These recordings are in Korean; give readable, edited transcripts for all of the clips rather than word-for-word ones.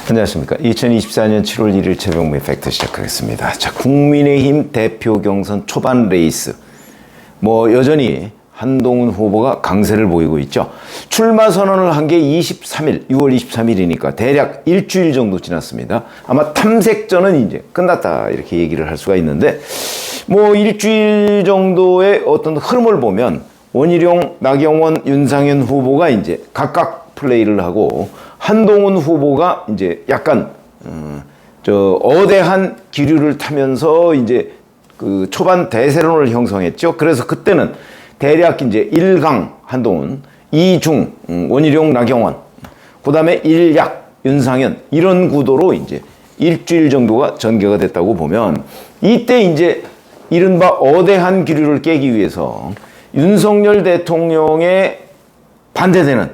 안녕하십니까. 2024년 7월 1일 최병무의 팩트 시작하겠습니다. 자, 국민의힘 대표 경선 초반 레이스. 여전히 한동훈 후보가 강세를 보이고 있죠. 출마 선언을 한 게 23일, 6월 23일이니까 대략 일주일 정도 지났습니다. 아마 탐색전은 이제 끝났다 이렇게 얘기를 할 수가 있는데 일주일 정도의 어떤 흐름을 보면 원희룡, 나경원, 윤상현 후보가 이제 각각 플레이를 하고 한동훈 후보가 이제 약간 어대한 기류를 타면서 이제 그 초반 대세론을 형성했죠. 그래서 그때는 대략 이제 1강 한동훈, 2중 원희룡, 나경원, 그다음에 1약 윤상현 이런 구도로 이제 일주일 정도가 전개가 됐다고 보면 이때 이제 이른바 어대한 기류를 깨기 위해서 윤석열 대통령에 반대되는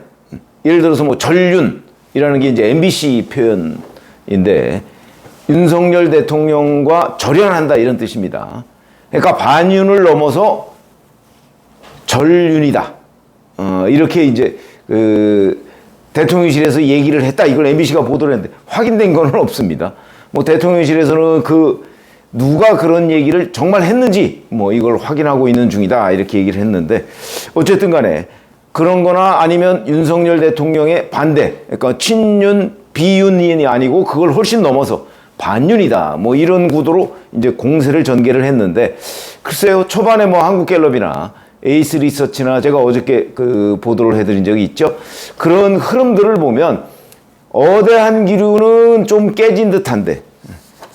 예를 들어서 전륜이라는 게 이제 MBC 표현인데 윤석열 대통령과 절연한다 이런 뜻입니다. 그러니까 반윤을 넘어서 전륜이다. 이렇게 이제 대통령실에서 얘기를 했다. 이걸 MBC가 보도를 했는데 확인된 건 없습니다. 대통령실에서는 누가 그런 얘기를 정말 했는지 이걸 확인하고 있는 중이다. 이렇게 얘기를 했는데 어쨌든 간에 그런 거나 아니면 윤석열 대통령의 반대, 그러니까 친윤, 비윤이 아니고 그걸 훨씬 넘어서 반윤이다. 이런 구도로 이제 공세를 전개를 했는데 글쎄요. 초반에 한국갤럽이나 에이스 리서치나 제가 어저께 보도를 해드린 적이 있죠. 그런 흐름들을 보면 어대한 기류는 좀 깨진 듯한데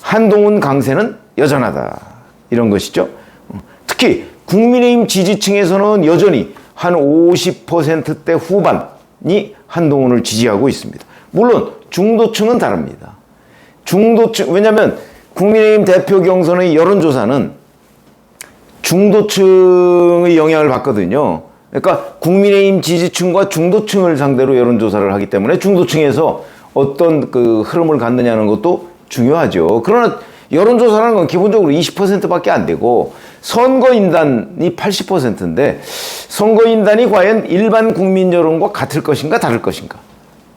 한동훈 강세는 여전하다. 이런 것이죠. 특히 국민의힘 지지층에서는 여전히 한 50%대 후반이 한동훈을 지지하고 있습니다. 물론 중도층은 다릅니다. 중도층, 왜냐하면 국민의힘 대표 경선의 여론조사는 중도층의 영향을 받거든요. 그러니까 국민의힘 지지층과 중도층을 상대로 여론조사를 하기 때문에 중도층에서 어떤 흐름을 갖느냐는 것도 중요하죠. 그러나 여론조사라는 건 기본적으로 20%밖에 안 되고 선거인단이 80%인데 선거인단이 과연 일반 국민 여론과 같을 것인가 다를 것인가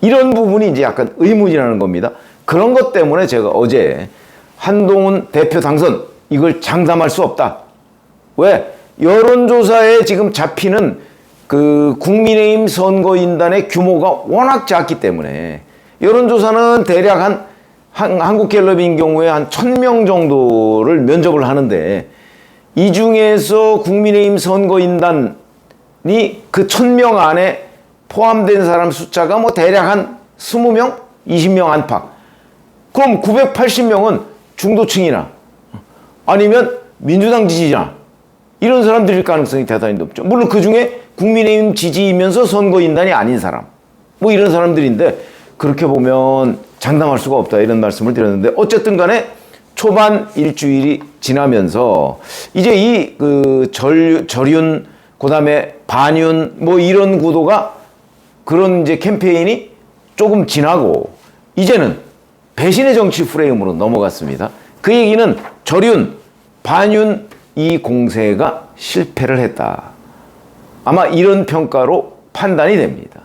이런 부분이 이제 약간 의문이라는 겁니다. 그런 것 때문에 제가 어제 한동훈 대표 당선 이걸 장담할 수 없다. 왜? 여론조사에 지금 잡히는 국민의힘 선거인단의 규모가 워낙 작기 때문에 여론조사는 대략 한국갤럽인 경우에 한 1000명 정도를 면접을 하는데 이 중에서 국민의힘 선거인단이 그 1000명 안에 포함된 사람 숫자가 대략 한 20명, 20명 안팎. 그럼 980명은 중도층이나 아니면 민주당 지지자 이런 사람들일 가능성이 대단히 높죠. 물론 그 중에 국민의힘 지지이면서 선거인단이 아닌 사람 이런 사람들인데 그렇게 보면 장담할 수가 없다 이런 말씀을 드렸는데 어쨌든 간에 초반 일주일이 지나면서 이제 이 절윤 그다음에 반윤 이런 구도가 그런 이제 캠페인이 조금 지나고 이제는 배신의 정치 프레임으로 넘어갔습니다. 그 얘기는 절윤, 반윤 이 공세가 실패를 했다. 아마 이런 평가로 판단이 됩니다.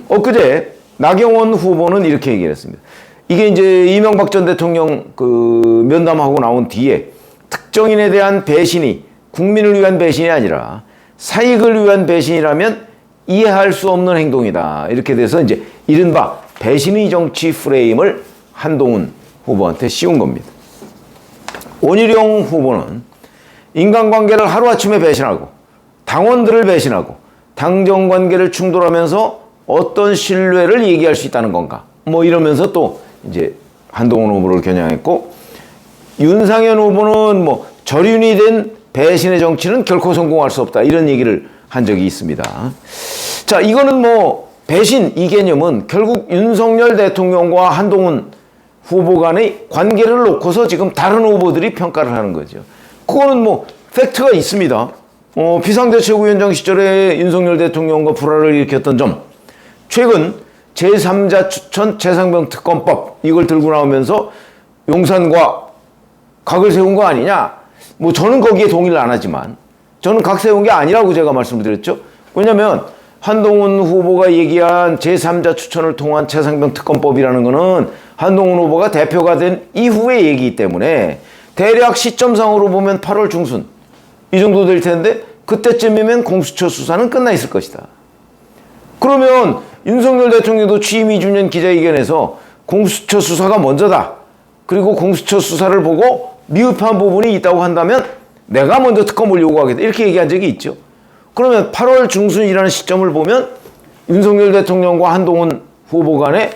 엊그제 나경원 후보는 이렇게 얘기를 했습니다. 이게 이제 이명박 전 대통령 면담하고 나온 뒤에 특정인에 대한 배신이 국민을 위한 배신이 아니라 사익을 위한 배신이라면 이해할 수 없는 행동이다. 이렇게 돼서 이제 이른바 배신의 정치 프레임을 한동훈 후보한테 씌운 겁니다. 원희룡 후보는 인간관계를 하루아침에 배신하고 당원들을 배신하고 당정관계를 충돌하면서 어떤 신뢰를 얘기할 수 있다는 건가 이러면서 또 이제 한동훈 후보를 겨냥했고 윤상현 후보는 절윤이 된 배신의 정치는 결코 성공할 수 없다 이런 얘기를 한 적이 있습니다. 자, 이거는 배신 이 개념은 결국 윤석열 대통령과 한동훈 후보 간의 관계를 놓고서 지금 다른 후보들이 평가를 하는 거죠. 그거는 팩트가 있습니다. 비상대책위원장 시절에 윤석열 대통령과 불화를 일으켰던 점, 최근 제3자 추천 최상병 특검법 이걸 들고 나오면서 용산과 각을 세운 거 아니냐? 저는 거기에 동의를 안 하지만 저는 각 세운 게 아니라고 제가 말씀을 드렸죠. 왜냐하면 한동훈 후보가 얘기한 제3자 추천을 통한 최상병 특검법이라는 거는 한동훈 후보가 대표가 된 이후의 얘기이기 때문에 대략 시점상으로 보면 8월 중순 이 정도 될 텐데 그때쯤이면 공수처 수사는 끝나 있을 것이다. 그러면 윤석열 대통령도 취임 2주년 기자회견에서 공수처 수사가 먼저다. 그리고 공수처 수사를 보고 미흡한 부분이 있다고 한다면 내가 먼저 특검을 요구하겠다. 이렇게 얘기한 적이 있죠. 그러면 8월 중순이라는 시점을 보면 윤석열 대통령과 한동훈 후보 간의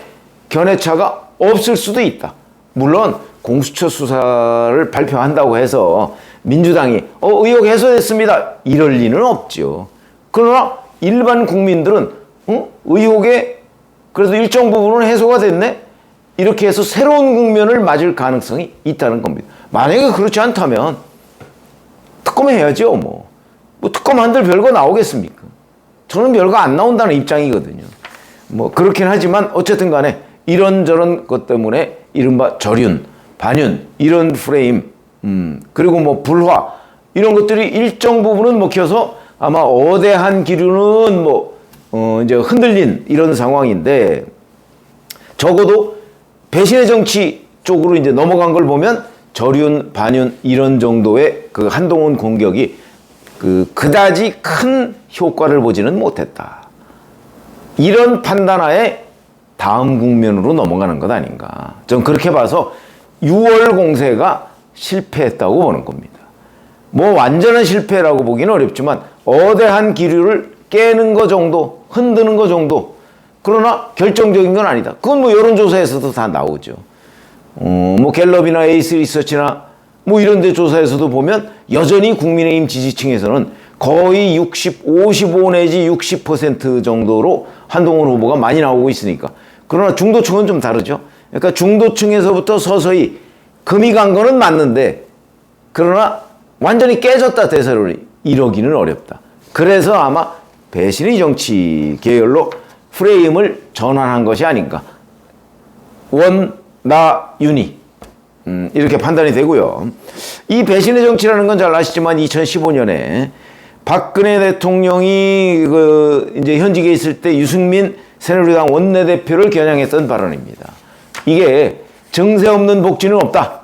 견해차가 없을 수도 있다. 물론 공수처 수사를 발표한다고 해서 민주당이 의혹 해소됐습니다. 이럴 리는 없죠. 그러나 일반 국민들은 의혹에 그래도 일정 부분은 해소가 됐네? 이렇게 해서 새로운 국면을 맞을 가능성이 있다는 겁니다. 만약에 그렇지 않다면 특검해야죠. 뭐 특검 한들 별거 나오겠습니까? 저는 별거 안 나온다는 입장이거든요. 뭐 그렇긴 하지만 어쨌든 간에 이런저런 것 때문에 이른바 절윤, 반윤 이런 프레임 그리고 뭐 불화 이런 것들이 일정 부분은 먹혀서 아마 어대한 기류는 이제 흔들린 이런 상황인데 적어도 배신의 정치 쪽으로 이제 넘어간 걸 보면 절윤, 반윤 이런 정도의 그 한동훈 공격이 그다지 큰 효과를 보지는 못했다. 이런 판단하에 다음 국면으로 넘어가는 것 아닌가. 전 그렇게 봐서 6월 공세가 실패했다고 보는 겁니다. 뭐 완전한 실패라고 보기는 어렵지만 어대한 기류를 깨는 거 정도, 흔드는 거 정도. 그러나 결정적인 건 아니다. 그건 뭐 여론조사에서도 다 나오죠. 뭐 갤럽이나 에이스 리서치나 뭐 이런 데 조사에서도 보면 여전히 국민의힘 지지층에서는 거의 55 내지 60% 정도로 한동훈 후보가 많이 나오고 있으니까. 그러나 중도층은 좀 다르죠. 그러니까 중도층에서부터 서서히 금이 간 거는 맞는데 그러나 완전히 깨졌다 대세로 이러기는 어렵다. 그래서 아마 배신의 정치 계열로 프레임을 전환한 것이 아닌가. 원, 나, 윤이. 이렇게 판단이 되고요. 이 배신의 정치라는 건 잘 아시지만 2015년에 박근혜 대통령이 이제 현직에 있을 때 유승민 새누리당 원내대표를 겨냥했던 발언입니다. 이게 정세 없는 복지는 없다.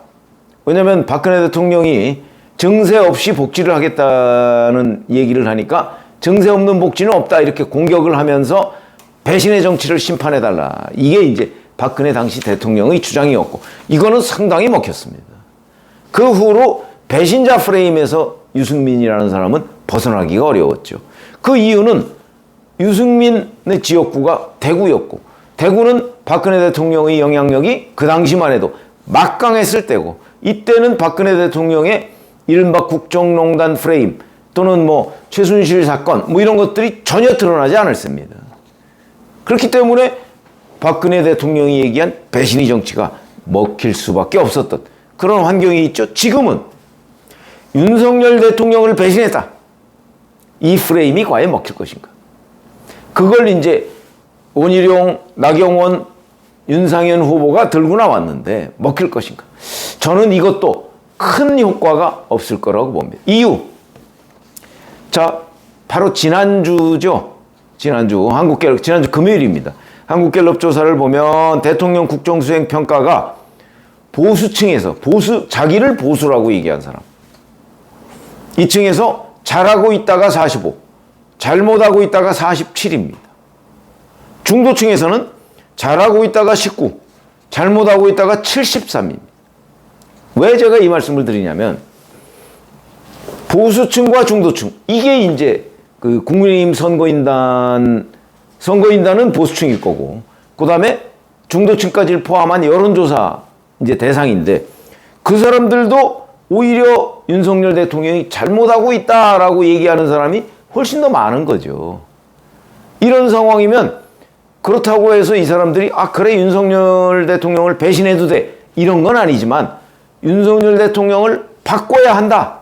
왜냐하면 박근혜 대통령이 정세 없이 복지를 하겠다는 얘기를 하니까 정세 없는 복지는 없다 이렇게 공격을 하면서 배신의 정치를 심판해달라. 이게 이제 박근혜 당시 대통령의 주장이었고 이거는 상당히 먹혔습니다. 그 후로 배신자 프레임에서 유승민이라는 사람은 벗어나기가 어려웠죠. 그 이유는 유승민의 지역구가 대구였고 대구는 박근혜 대통령의 영향력이 그 당시만 해도 막강했을 때고 이때는 박근혜 대통령의 이른바 국정농단 프레임 또는 뭐 최순실 사건 뭐 이런 것들이 전혀 드러나지 않았습니다. 그렇기 때문에 박근혜 대통령이 얘기한 배신의 정치가 먹힐 수밖에 없었던 그런 환경이 있죠. 지금은 윤석열 대통령을 배신했다. 이 프레임이 과연 먹힐 것인가? 그걸 이제 원희룡, 나경원, 윤상현 후보가 들고 나왔는데 먹힐 것인가? 저는 이것도 큰 효과가 없을 거라고 봅니다. 이유. 자, 바로 지난주죠. 지난주 금요일입니다. 한국갤럽 조사를 보면 대통령 국정수행 평가가 보수층에서 자기를 보수라고 얘기한 사람. 이 층에서 잘하고 있다가 45, 잘못하고 있다가 47입니다. 중도층에서는 잘하고 있다가 19, 잘못하고 있다가 73입니다. 왜 제가 이 말씀을 드리냐면 보수층과 중도층 이게 이제 그 국민의힘 선거인단은 보수층일 거고 그 다음에 중도층까지 포함한 여론조사 이제 대상인데 그 사람들도 오히려 윤석열 대통령이 잘못하고 있다라고 얘기하는 사람이 훨씬 더 많은 거죠. 이런 상황이면 그렇다고 해서 이 사람들이 그래 윤석열 대통령을 배신해도 돼 이런 건 아니지만 윤석열 대통령을 바꿔야 한다.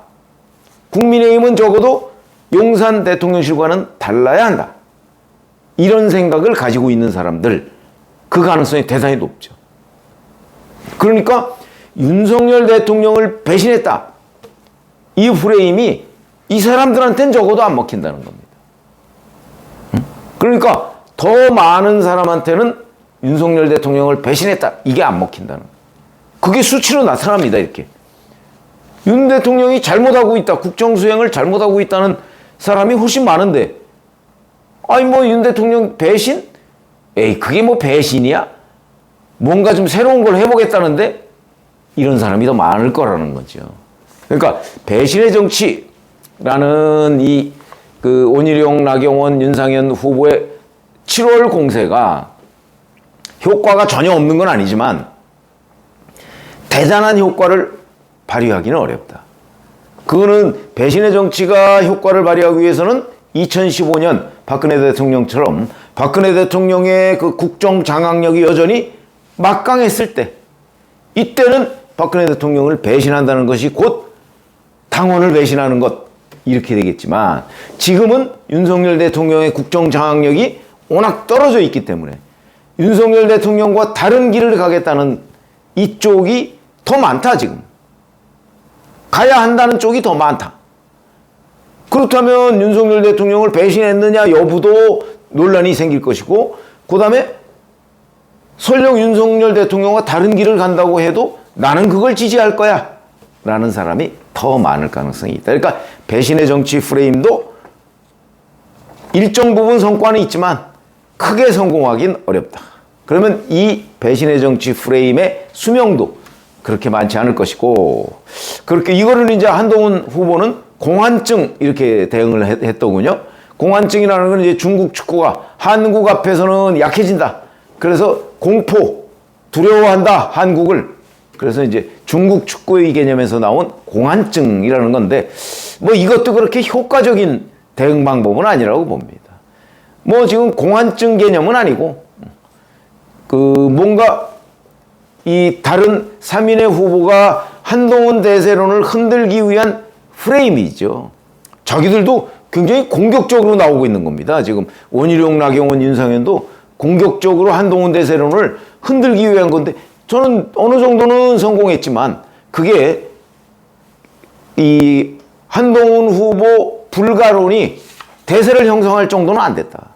국민의힘은 적어도 용산 대통령실과는 달라야 한다. 이런 생각을 가지고 있는 사람들 그 가능성이 대단히 높죠. 그러니까 윤석열 대통령을 배신했다. 이 프레임이 이 사람들한테는 적어도 안 먹힌다는 겁니다. 그러니까 더 많은 사람한테는 윤석열 대통령을 배신했다. 이게 안 먹힌다는. 그게 수치로 나타납니다. 이렇게. 윤 대통령이 잘못하고 있다. 국정수행을 잘못하고 있다는 사람이 훨씬 많은데, 아니 뭐 윤 대통령 배신? 에이, 그게 뭐 배신이야? 뭔가 좀 새로운 걸 해보겠다는데 이런 사람이 더 많을 거라는 거죠. 그러니까 배신의 정치라는 이 그 원희룡, 나경원, 윤상현 후보의 7월 공세가 효과가 전혀 없는 건 아니지만 대단한 효과를 발휘하기는 어렵다. 그거는 배신의 정치가 효과를 발휘하기 위해서는 2015년 박근혜 대통령처럼 박근혜 대통령의 그 국정 장악력이 여전히 막강했을 때, 이때는 박근혜 대통령을 배신한다는 것이 곧 당원을 배신하는 것, 이렇게 되겠지만 지금은 윤석열 대통령의 국정 장악력이 워낙 떨어져 있기 때문에 윤석열 대통령과 다른 길을 가겠다는 이쪽이 더 많다. 지금 가야 한다는 쪽이 더 많다. 그렇다면 윤석열 대통령을 배신했느냐 여부도 논란이 생길 것이고, 그 다음에 설령 윤석열 대통령과 다른 길을 간다고 해도 나는 그걸 지지할 거야 라는 사람이 더 많을 가능성이 있다. 그러니까 배신의 정치 프레임도 일정 부분 성과는 있지만 크게 성공하긴 어렵다. 그러면 이 배신의 정치 프레임의 수명도 그렇게 많지 않을 것이고, 그렇게 이거를 이제 한동훈 후보는 공환증 이렇게 대응을 했더군요. 공환증이라는 건 이제 중국 축구가 한국 앞에서는 약해진다. 그래서 공포, 두려워한다, 한국을. 그래서 이제 중국 축구의 개념에서 나온 공환증이라는 건데, 뭐 이것도 그렇게 효과적인 대응 방법은 아니라고 봅니다. 뭐 지금 공환증 개념은 아니고, 그 뭔가 이 다른 3인의 후보가 한동훈 대세론을 흔들기 위한 프레임이죠. 자기들도 굉장히 공격적으로 나오고 있는 겁니다. 지금 원희룡, 나경원, 윤상현도 공격적으로 한동훈 대세론을 흔들기 위한 건데, 저는 어느 정도는 성공했지만 그게 이 한동훈 후보 불가론이 대세를 형성할 정도는 안 됐다.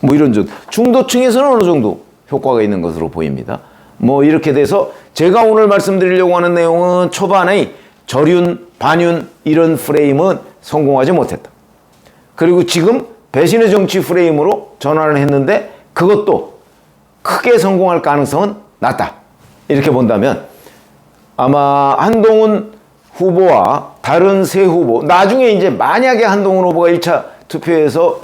뭐 이런 중도층에서는 어느 정도 효과가 있는 것으로 보입니다. 뭐 이렇게 돼서 제가 오늘 말씀드리려고 하는 내용은 초반에 절윤, 반윤 이런 프레임은 성공하지 못했다. 그리고 지금 배신의 정치 프레임으로 전환을 했는데 그것도 크게 성공할 가능성은 낮다. 이렇게 본다면 아마 한동훈 후보와 다른 세 후보, 나중에 이제 만약에 한동훈 후보가 1차 투표에서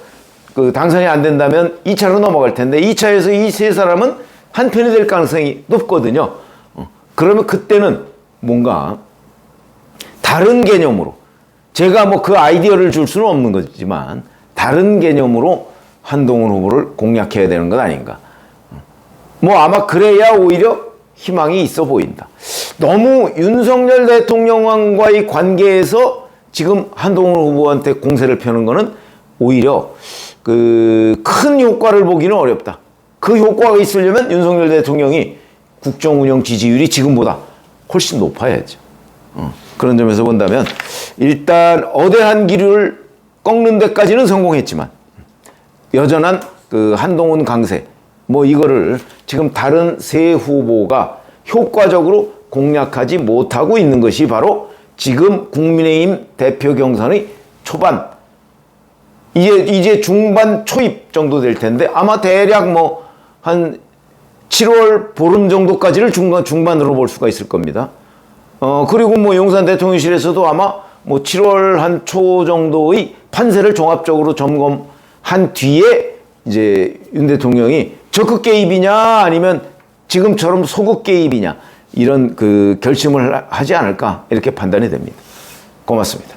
그 당선이 안 된다면 2차로 넘어갈 텐데 2차에서 이 세 사람은 한편이 될 가능성이 높거든요. 그러면 그때는 뭔가 다른 개념으로, 제가 뭐 그 아이디어를 줄 수는 없는 거지만 다른 개념으로 한동훈 후보를 공략해야 되는 것 아닌가. 뭐 아마 그래야 오히려 희망이 있어 보인다. 너무 윤석열 대통령과의 관계에서 지금 한동훈 후보한테 공세를 펴는 거는 오히려 그 큰 효과를 보기는 어렵다. 그 효과가 있으려면 윤석열 대통령이 국정 운영 지지율이 지금보다 훨씬 높아야죠. 그런 점에서 본다면 일단 어대한 기류를 꺾는 데까지는 성공했지만 여전한 그 한동훈 강세, 뭐 이거를 지금 다른 세 후보가 효과적으로 공략하지 못하고 있는 것이 바로 지금 국민의힘 대표 경선의 초반, 이제 중반 초입 정도 될 텐데 아마 대략 뭐 한 7월 보름 정도까지를 중반으로 볼 수가 있을 겁니다. 그리고 뭐 용산 대통령실에서도 아마 뭐 7월 한 초 정도의 판세를 종합적으로 점검한 뒤에 이제 윤 대통령이 적극 개입이냐 아니면 지금처럼 소극 개입이냐 이런 그 결심을 하지 않을까 이렇게 판단이 됩니다. 고맙습니다.